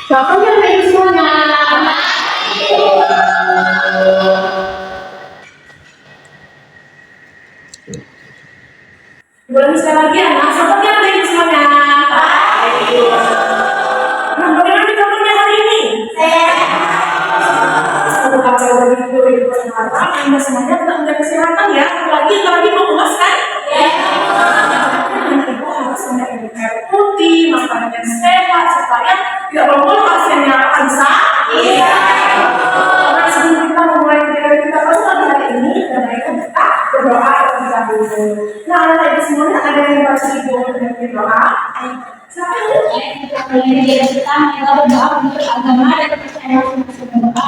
Contohnya kayak semuanya. Boleh sekali lagi ya, nah, contohnya kayak semuanya. Nah, bagaimana contohnya hari ini? Kalau baca dari video perkenalkan, Anda semuanya tetap menjaga kesehatan ya. Lagi memuaskan. Ibu harus minum air putih, makanan yang sehat supaya tidak membuat pasiennya akan sakit. Nah, sebelum kita memulai kegiatan kita pada hari ini, dan baiknya kita berdoa terlebih dahulu. Nah, anak ibu semuanya ada yang baca ibu dengan berdoa. Siapa yang kita berdoa untuk agama dan kepercayaan masing-masing berdoa.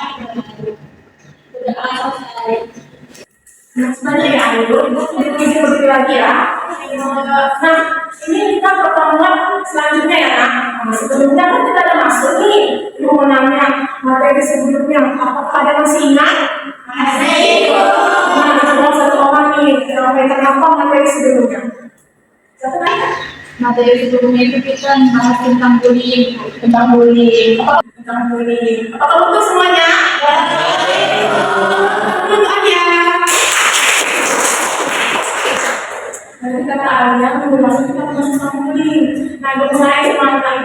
Nah, sebenarnya ya, ibu berdiri lagi ya. Nah, ini kita pertemuan selanjutnya ya, nah, sebelumnya kan kita ada masuk nih. Ibu mau nanya materi sebelumnya, apakah ada masih ingat? Masih. Nah, ada satu orang nih, yang apa materi sebelumnya? Satu lagi? Materi sebelumnya itu kita bahas tentang bullying. Apakah untuk semuanya? Untuk aja. Nanti kata Alia, menggunakan kita tentang bullying. Nah, untuk saya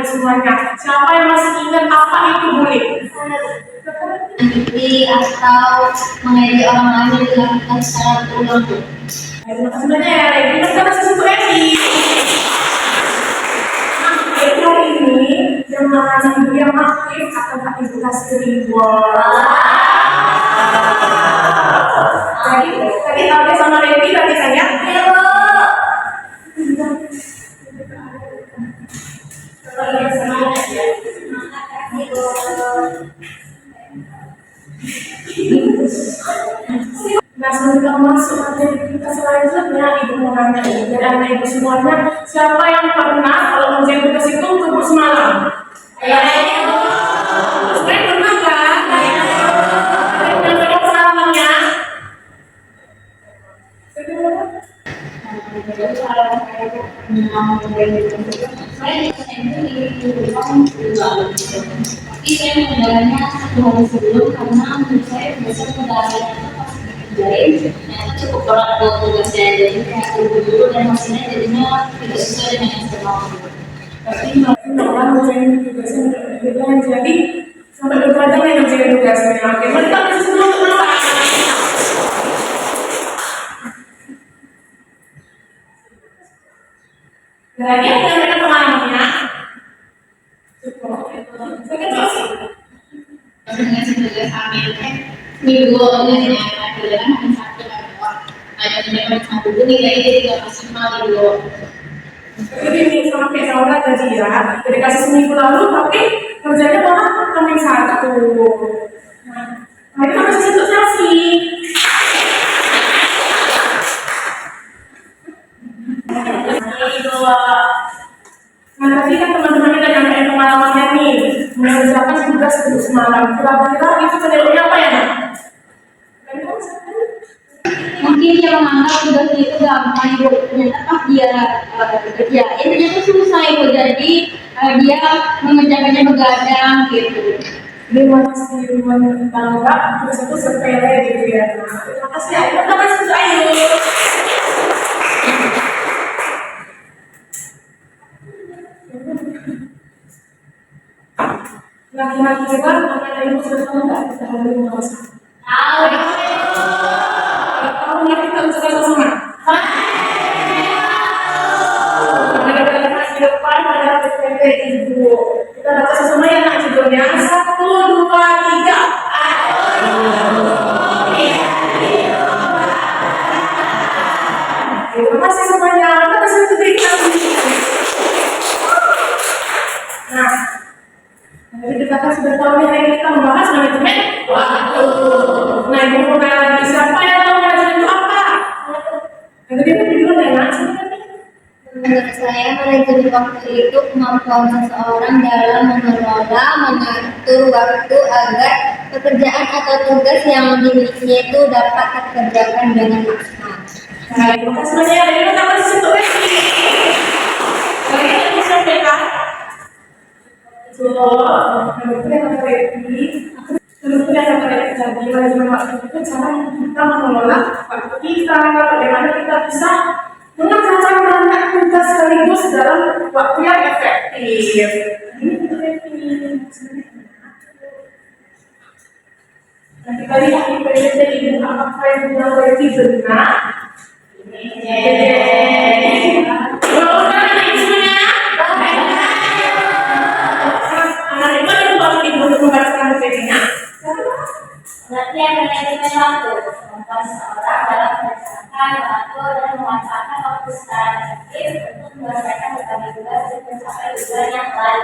semuanya. Siapa yang masih ingat apa itu bullying? Menyakiti atau mengejek orang lain yang dilakukan secara berulang-ulang. Terima kasih banyak ya, Regi. Kita masih satu lagi. Nah, hari ini yang mana ibu yang aktif akan ibu kasih reward. Tadi Alia sama Regi tadi saya. Nah, sebelum kita masuk materi kita selanjutnya, ibu mau nanya dan anak ibu semuanya, siapa yang pernah kalau menjadi tugas itu kubur semalam? Sebenarnya pernah kan? Yang pernah pengalamannya? Tapi saya mengendalinya satu hari sebelum karena menurut saya biasanya kendalanya itu pas dikerjain ternyata cukup berat buat tugasnya, jadi kayak dulu dan hasilnya jadinya tidak sesuai dengan yang saya mau. Tapi orang menjadi tugasnya berbeda, jadi sampai berapa yang menjadi tugasnya? Oke, mereka bisa semua kenapa? Lagi yang mereka pengalamannya? Dengan tugas ambil kan minggu nilainya kan hanya satu kan doang. Ada nilai satu nilai jadi tidak maksimal dulu. Jadi ini sama kayak Saura tadi ya, dari kasih seminggu lalu, tapi kerjanya malah kambing satu. Nah, itu masih satu sesi. Nah, tadi kan teman-teman kita nyampein pengalamannya nih, mengerjakan tugas untuk semalam. Kira-kira itu cenderungnya apa ya, Nak? Mungkin dia menganggap tugas itu gampang ibu, ternyata pas dia kerjain ternyata susah ibu, jadi dia mengerjakannya begadang gitu. Dia masih menganggap tugas itu sepele gitu ya. Terima kasih, Ayu. Terima kasih, Ayu. Nah, kira-kira anak ibu sudah tahu nggak kita hari ini mau apa? Tahu. Kamu ngerti kita bisa sama? Ada di depan ada PPT ibu. Kita baca sama ya nak judulnya. 1, 2, 3. Terima kasih semuanya. Kita kasih berikan. Nah, jadi kita kan sudah tahu nih hari ini kita membahas manajemen waktu. Nah, ibu mau nanya lagi siapa yang tahu manajemen itu apa? Yang tadi aku bilang ya nak. Menurut saya manajemen waktu itu kemampuan seseorang dalam mengelola, mengatur waktu agar pekerjaan atau tugas yang dimilikinya itu dapat dikerjakan dengan maksimal. Nah, terima kasih banyak ya. Kita kasih satu lagi. Lagi yang disampaikan. Kemudian yang terjadi manajemen waktu itu cara kita mengelola waktu kita, bagaimana kita bisa mengerjakan banyak tugas sekaligus dalam waktu yang efektif. Nah, kita lihat di PPT ini apakah yang berarti benar? Pengertian manajemen waktu membuat seseorang dalam merencanakan, mengatur, dan memanfaatkan waktu secara efektif untuk menyelesaikan berbagai tugas dan mencapai tujuan yang telah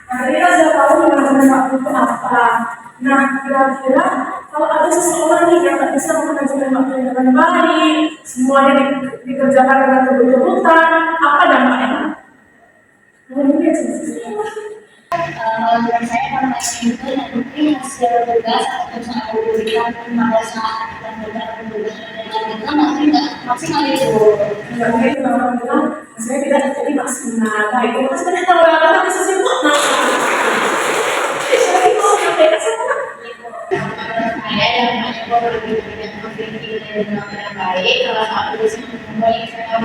Nah, kita sudah tahu manajemen waktu itu apa. Nah, kira-kira kalau ada seseorang nih yang tak bisa manajemen waktu dengan baik, semuanya dikerjakan dengan kebut-kebutan, apa dampaknya? menurut saya informasi itu nanti hasil tugas atau soal diberikan pada saat kita bergerak dengan itu nanti nggak maksimal itu. Makanya kita bilang saya tidak jadi maksimal. Nah itu kan sebenarnya tahu apa bisa sebut. Nah, saya itu menyampaikan sama. Saya yang hanya berbeda dengan memiliki dengan yang baik kalau satu bisa memulai saya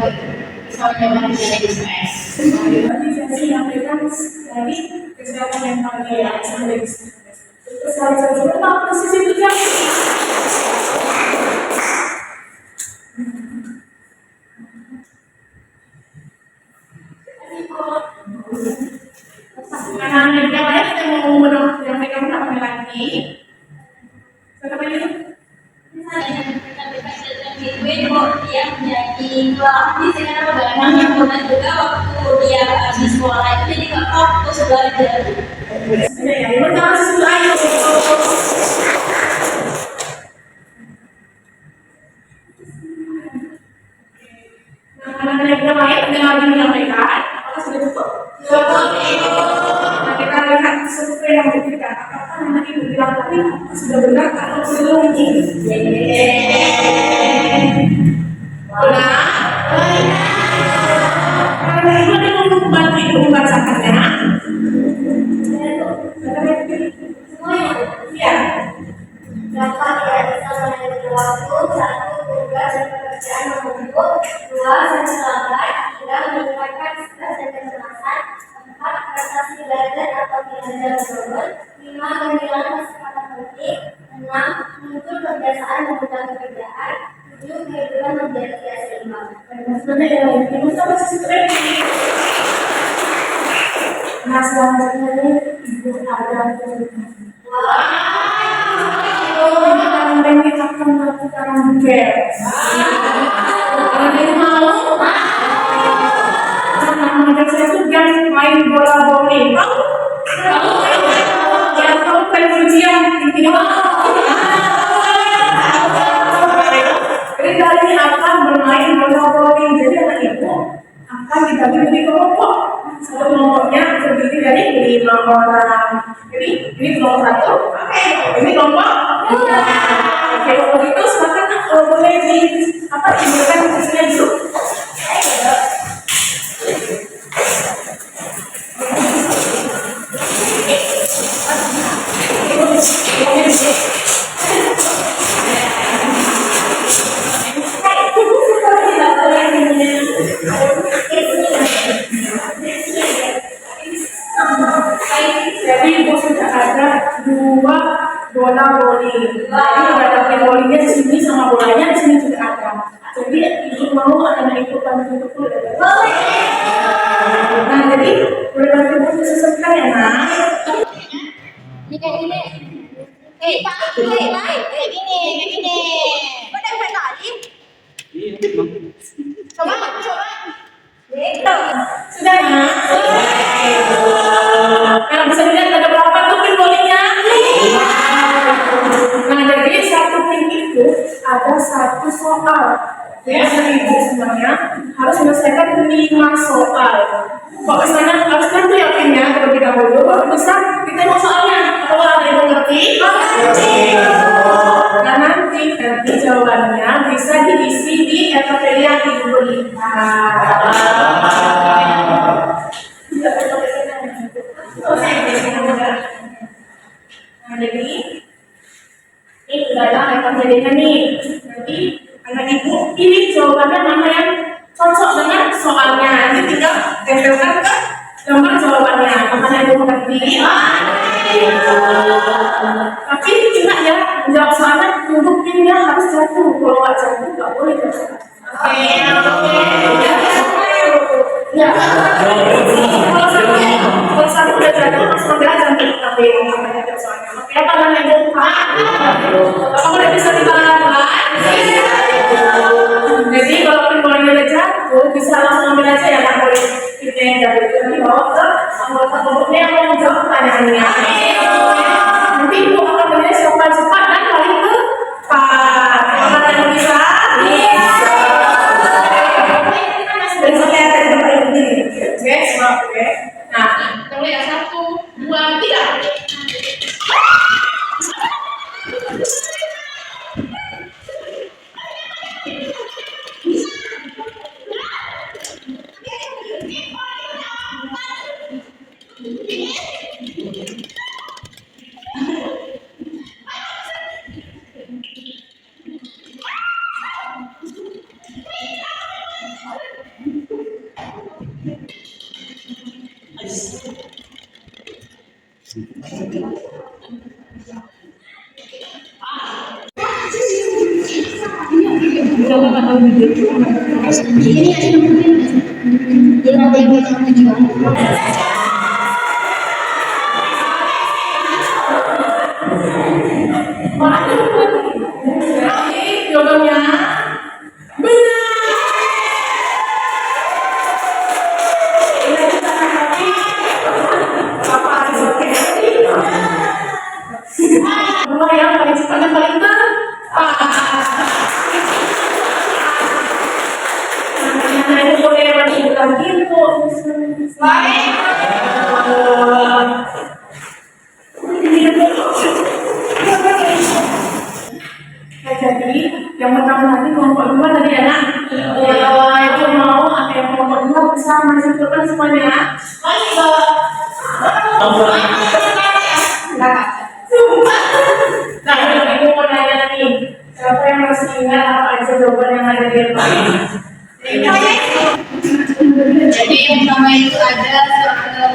bisa menjadi bisnis. Tadi saya menyampaikan dari kesehatan mental ya sebagai bisnis. Terus saya juga tahu posisi itu yang Nah, yang lain kita mau menyampaikan apa lagi? Siapa ini? Dia menjadi pelatih dengan barangnya kemudian juga waktu dia habis sekolah itu jadi nggak fokus belajar. Ya, ini pertama sesuatu ayo. Nah, yang lain ada lagi menyampaikan. Apakah sudah cukup? Nah, kita lihat survei yang diberikan. Apakah anak ibu bilang tadi sudah benar atau belum? Benar. Karena ibu ada yang membantu ibu membacakannya. Semuanya Ya. dapat tidak bisa manajemen waktu, satu tugas dan pekerjaan menumpuk, dua sering terlambat, tiga meningkatkan stres dan kecemasan, empat prestasi belajar atau kinerja menurun, lima kehilangan kesempatan penting, enam muncul kebiasaan mengundang pekerjaan, tujuh kehidupan menjadi tidak seimbang. Sebenarnya ya, ibu sama sisi training. Nah, selanjutnya ini ibu ada kita akan melakukan games. Kalau ini mau, jangan mengajak saya itu game main bola bowling. Yang tahu main ujian tidak mau. Jadi kali ini akan bermain bola bowling. Jadi anak ibu akan dibagi menjadi kelompok. Satu kelompoknya terdiri dari 5 orang. Jadi ini kelompok 1, ini kelompok 2. Oke, kalau gitu silakan kalau boleh diberikan tugasnya dulu. Jadi ibu sudah ada 2 bola bowling. Jadi ada bowlingnya di sini sama bolanya di sini juga ada. Jadi ibu mau anak ibu bantu itu boleh. Nah jadi boleh bantu ibu disesuaikan ya nak. Ini kayak gini. Kayak gini. Kok ada tali? Coba. Sudah nak? Nah bisa dilihat ada berapa tuh pin bowlingnya? Nah jadi satu pin itu ada 1 soal. Jadi ibu semuanya harus menyelesaikan 5 soal. Kok misalnya harus nanti ya pinnya terlebih dahulu, baru bisa kita mau soalnya. Kalau ada yang mengerti, nah nanti jawabannya bisa diisi di LKPI yang Nah, jadi ini udah ada rekam jadinya nih. Nanti anak ibu pilih jawabannya mana yang cocok dengan soalnya. Nanti tinggal tempelkan ke gambar jawabannya. Mana yang mau pilih? Tapi ingat ya, menjawab soalnya tunggu pinnya harus jatuh. Kalau nggak jatuh nggak boleh jatuh. Oke. Ya. Kalau satu udah jatuh, langsung ambil aja nanti tapi namanya soalnya. Oke, apa namanya Pak? Kamu udah bisa dibalik. Jadi kalau pinbolanya udah jatuh, bisa langsung ambil aja ya, nggak boleh kita yang jatuh nanti bawa ke anggota kelompoknya yang mau menjawab pertanyaannya. Nanti ibu akan menilai siapa cepat dan paling tepat. Mana yang bisa? Besoknya ada di tempat ini. Oke, semua oke. Nah, kita mulai ya 1, 2, 3. Jawabannya benar. Yang paling cepat dan paling tepat. Nah, itu boleh dibuka gitu. Nah, jadi yang pertama tadi kelompok 2 tadi anak itu mau ada yang kelompok 2 bisa masukkan semuanya. Nah, ibu mau nanya nih, siapa yang masih ingat apa aja jawaban yang ada di depan? Jadi yang pertama itu ada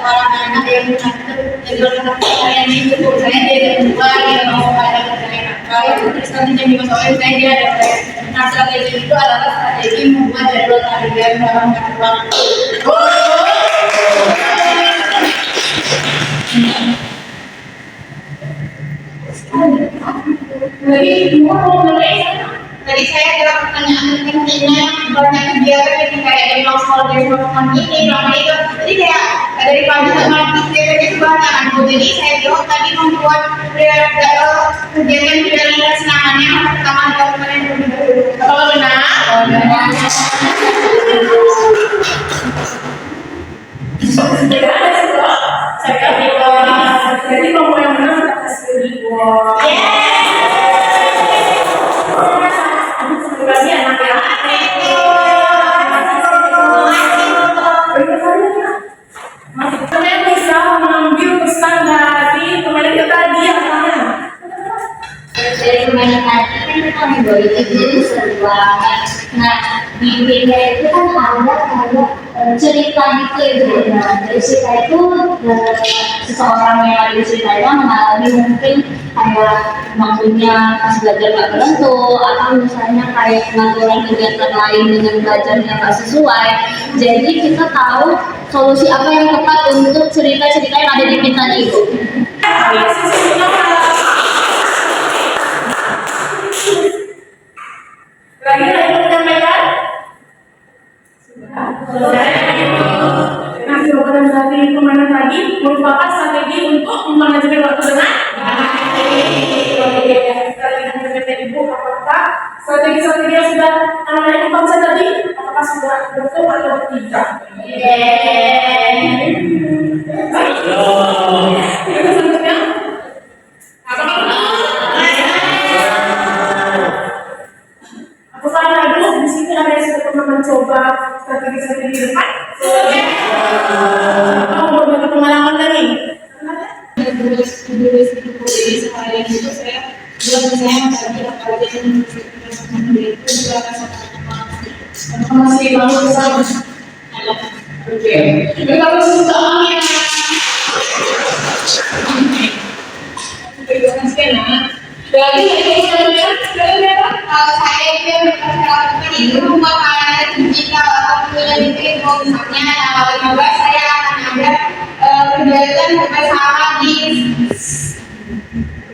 orang anak yang mencatat jadwal harian itu saya dia kedua dia mau ada kerjaan apa terus nanti jam 5 sore saya dia ada nah strategi itu adalah strategi membuat jadwal harian dalam waktu. Tadi saya kira pertanyaan pentingnya banyak kegiatan yang kayak di household development ini, itu. Jadi kayak dari pagi sampai kegiatan itu banyak. Jadi saya jawab tadi membuat kegiatan kegiatan senangannya pertama development yang lebih dahulu. Kalau benar? Tidak ada sih kok. Saya kira jadi kelompok yang menang kita kasih reward. Bagi anak ya. Kalian bisa mengambil pesan dari teman kita tadi yang mana? Dari kemarin tadi kan kita ngobrol itu seru banget. Nah di media itu kan ada kayak cerita gitu ya. Nah dari cerita itu seseorang yang ada di ceritanya mengalami mungkin kayak waktunya pas belajar nggak berhentu atau misalnya kayak pengaturan kegiatan lain dengan belajarnya nggak sesuai. Jadi kita tahu solusi apa yang tepat untuk cerita-cerita yang ada di kita itu. Lagi ada yang menyampaikan? Nah, jawaban dari kemana tadi merupakan strategi untuk memanajemen waktu dengan kita lihat dari ibu apakah strategi-strategi yang sudah anak-anak ibu baca tadi apakah sudah betul atau tidak? Itu selanjutnya. Aku salah dulu di sini ada yang sudah pernah mencoba bersatu di depan? Kamu berbagi pengalaman lagi? Dulu itu seharian itu saya bilang saya mencari apa aja yang itu juga Masih baru bersama. Oke. Kalau sudah ya. Terima kasih nak. Jadi kalau saya itu yang lakukan itu membuat anak digital atau bulan itu misalnya tanggal 15 saya akan ada kegiatan bersama di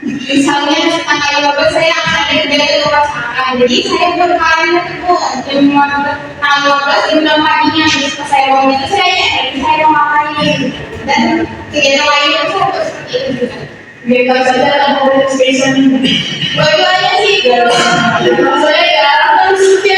misalnya tanggal 15 saya akan ada kegiatan bersama jadi saya berkali itu tanggal 15 jam 6 paginya jadi pas saya bangun itu saya mau ngapain dan kegiatan lain itu saya harus seperti itu juga. kita saja ada spesial ini. Bagaimana sih kalau saya ya manusia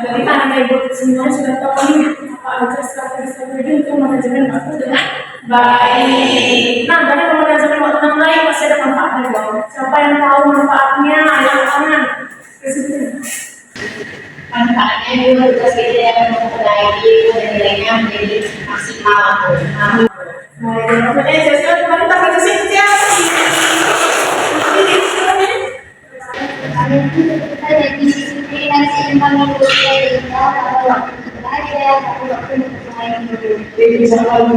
Jadi anak ibu semua sudah tahu nih apa aja strategi-strategi untuk manajemen waktu dengan baik. Nah, dari manajemen waktu dengan baik pasti ada manfaatnya dong. Siapa yang tahu manfaatnya? Yang kanan. Kesitu. manfaatnya juga tugas kita yang memperbaiki nilainya menjadi maksimal. Nah, jadi saya sudah kemarin tak ada ya. Ada disiplin seimbang hidupnya kita pada waktu belajar, pada waktu bermain hidup. Jadi jangan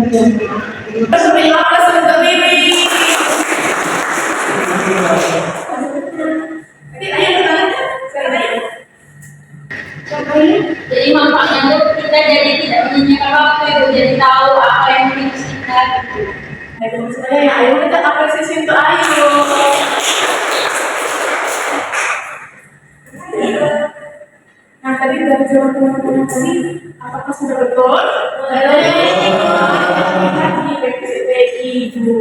lupa sampai apa sendiri. Jadi ayah bertanya, saya tanya. Jadi manfaatnya itu kita jadi tidak menyia-nyiakan waktu itu, jadi tahu apa yang harus kita gitu. Sebenarnya ayo kita apresiasi untuk ayo. Nah tadi dari jawaban tadi, apakah sudah betul? Ibu.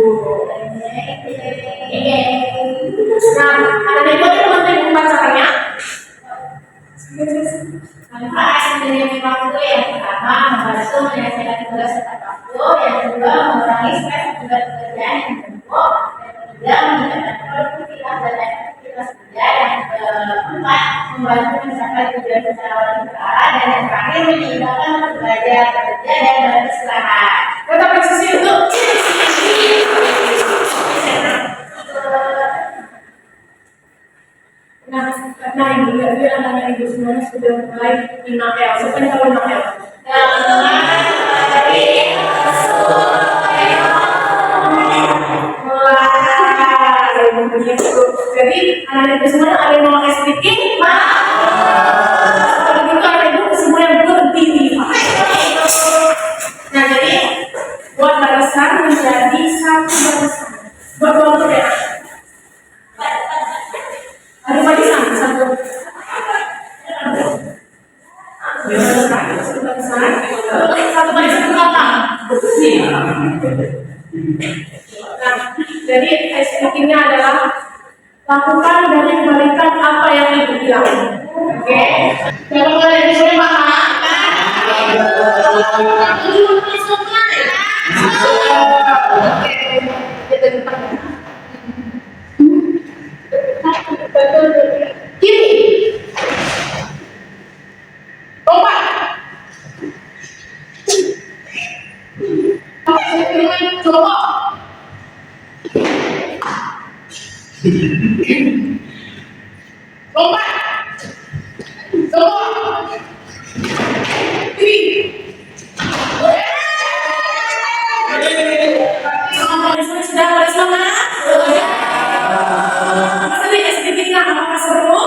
Nah, ada yang nanti membacakannya. Manfaat dari waktu yang pertama membantu menyelesaikan tugas tepat waktu, yang kedua mengurangi stres akibat pekerjaan yang menumpuk, yang ketiga meningkatkan produktivitas dan efektivitas kerja, yang keempat membantu mencapai tujuan secara lebih terarah, dan yang terakhir menyeimbangkan belajar, bekerja dan beristirahat. Tetap presisi untuk nah ibu dia anak-anak ibu semuanya sudah mulai lima L. Siapa yang tahu 5 L? Jadi anak-anak ibu semuanya ada yang mau pakai speaking? Kalau gitu anak ibu semua yang berdiri. Nah jadi buat barisan menjadi satu barisan. Buat kelompok ya. Ada barisan satu. Satu barisan ke belakang. Nah, jadi speakingnya adalah lakukan dan kembalikan apa yang ibu bilang. Oke. Siapa boleh disuruh paham? Kiri. Lompat. Coba. Lompat. Coba. Kiri. Sudah mulai semangat? Tadi SPT-nya apakah seru?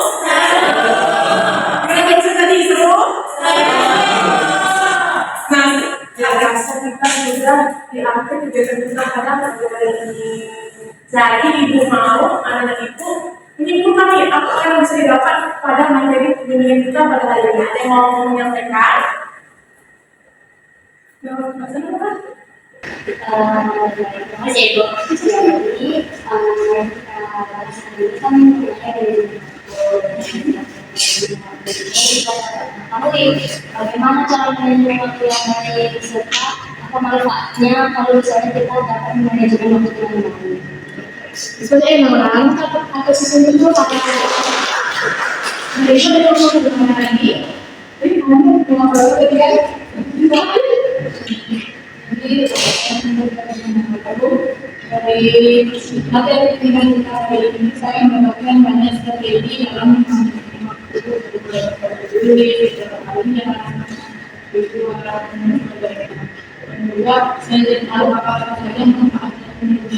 Kita tadi seru? Nah, rasa kita sudah diambil kegiatan kita pada ini. Jadi ibu mau anak ibu menyimpulkan nih apa yang bisa didapat pada materi bimbingan kita pada hari ini. Ada yang mau menyampaikan? Terima kasih Ibu. Jadi kita bahas hari ini kan mulai dari bagaimana cara manajemen waktu yang baik serta apa manfaatnya kalau misalnya kita dapat manajemen waktu yang baik. Sebenarnya orang atau sistem itu apa? Nah, itu ada yang lagi. Jadi kamu mau berapa ketika jadi dari materi pendidikan kita hari ini saya mendapatkan banyak strategi dalam juga saya jadi tahu apa saja yang memanfaatkan itu.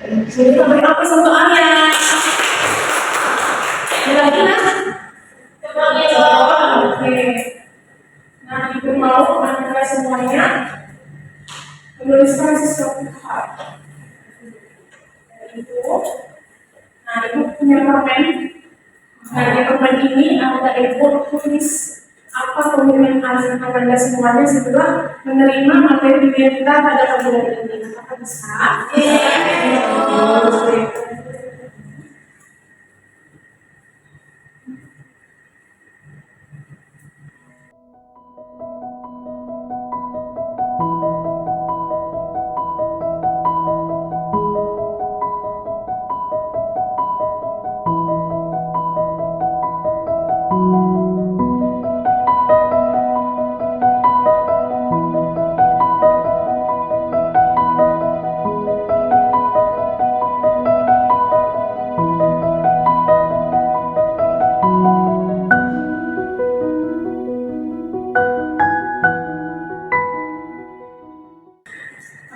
Jadi sampai apa soalnya? Ada lagi mas? Oke. Nah, ibu mau anda semuanya menuliskan sesuatu hal. Ibu, nah ibu punya permen. Nah, di permen ini ada ibu tulis apa komitmen anda semuanya setelah menerima materi kita pada pelajaran ini. Apakah bisa?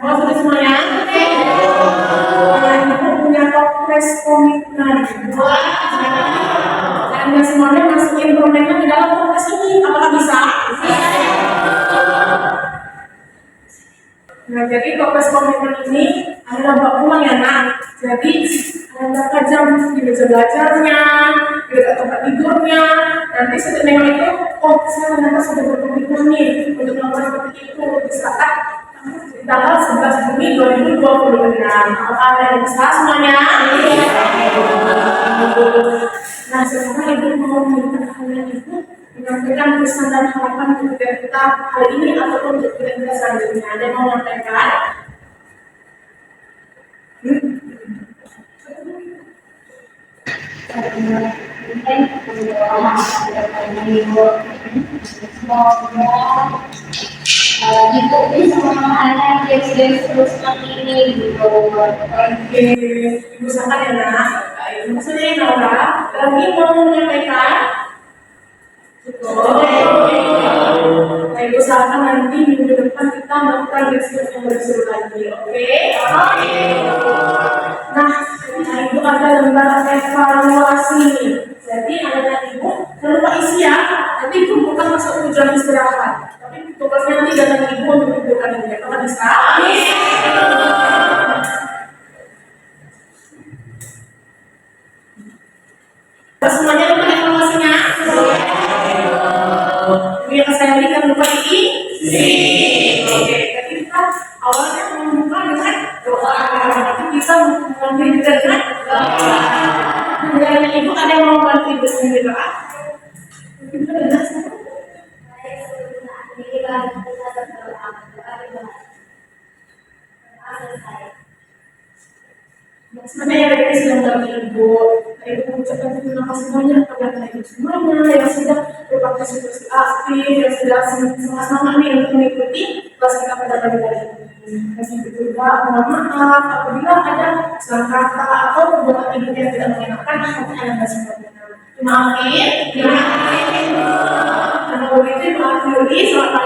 Sudah semuanya? Ibu punya toples komitmen. Anda semuanya masukin permennya ke dalam toples ini. Apakah bisa? Nah, jadi toples komitmen ini adalah bawa pulang ya nak. Jadi anda jam di meja belajarnya, di dekat tempat tidurnya. Nanti setelah nengok itu, oh saya ternyata sudah berkomitmen nih untuk melakukan seperti itu di saat tanggal 11 Juni 2026. Apakah Anda bisa semuanya? Nah, sekarang ibu mau meminta kalian ibu menyampaikan pesan dan harapan untuk kita hari ini ataupun untuk kita selanjutnya. Ada yang mau menyampaikan? Ibu bisa memahami yang terus seperti ini gitu. Oke, ibu sampaikan ya nak. Baik, maksudnya Naura lagi mau menyampaikan. Nah, ibu sampaikan nanti minggu depan kita melakukan diskusi yang bersama lagi. Oke? Nah, ibu ada lembar evaluasi. Jadi anak ibu jangan lupa isi ya. Nanti ibu bukan masuk tujuan istirahat. Tapi tugasnya nanti datang ibu untuk kumpulkan ini. Apakah bisa? Semuanya lupa evaluasinya. Ini yang saya berikan lupa isi. Oke, jadi kita awalnya membuka dengan doa. Tapi kita mengambil dengan doa. Dan ibu ada yang mau bantu ibu sendiri doa? Sebenarnya dari sedang bantu ibu. Ibu mengucapkan terima kasih banyak kepada ibu semuanya yang sudah berpartisipasi aktif, yang sudah semangat nih untuk mengikuti kelas kita pada pagi hari ini. Dan juga mohon maaf apabila ada salah kata atau perbuatan ibu yang tidak mengenakan hati anda semuanya. Maafin, karena begitu ibu akhiri. Selamat